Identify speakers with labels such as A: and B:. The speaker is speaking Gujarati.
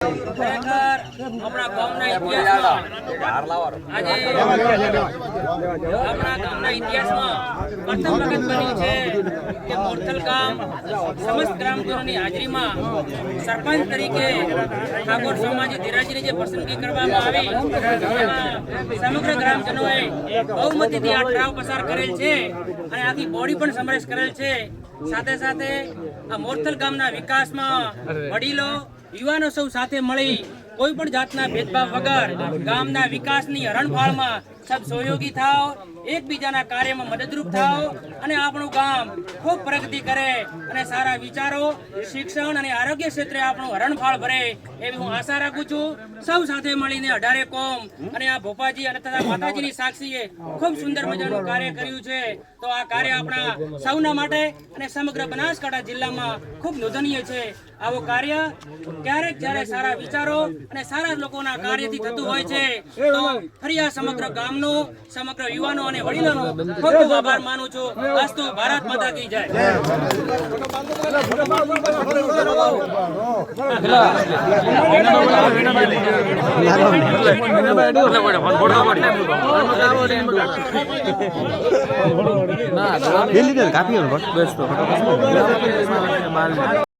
A: ખરેખર આપણા ગામના ઇતિહાસમાં આજે આપણા ગામના ઇતિહાસમાં પ્રથમ વખત બન્યું છે કે મોરથલ ગામ સમસ્ત ગ્રામજનોની હાજરીમાં સરપંચ તરીકે ઠાકોર સોમાજી ધીરાજીની જે પસંદગી કરવામાં આવી એમાં સમગ્ર ગ્રામજનોએ બહુમતીથી આ ઠરાવ પસાર કરેલ છે અને આખી બોડી પણ સમરસ કરેલ છે। સાથે સાથે આ મોરથલ ગામના વિકાસમાં વડીલો યુવાનો સૌ સાથે મળી કોઈ પણ જાતના ભેદભાવ વગર ગામના વિકાસની હરણફાળમાં સબ સહયોગી થાવ, એકબીજાના કાર્યમાં મદદરૂપ થાવ અને આપણું ગામ ખૂબ પ્રગતિ કરે અને સારા વિચારો, શિક્ષણ અને આરોગ્ય ક્ષેત્રે આપણું હરણફાળ ભરે એવી હું આશા રાખું છું। સૌ સાથે મળીને 18 કોમ અને આ ભોપાજી અને તથા માતાજીની સાક્ષીએ ખૂબ સુંદર મજાનું કાર્ય કર્યું છે। તો આ કાર્ય આપણા સૌના માટે અને સમગ્ર બનાસકાંઠા જિલ્લામાં ખૂબ નોંધનીય છે। આવું કાર્ય ક્યારેક જ્યારે સારા વિચારો અને સારા લોકોના કાર્યથી થતું હોય છે તો ફરી આ સમગ્ર ગામનો, સમગ્ર યુવાનો અને વડીલોનો ખૂબ ખૂબ આભાર માનું છું। અસ્તુ ભારત માતા કી જય।
B: ના કાપી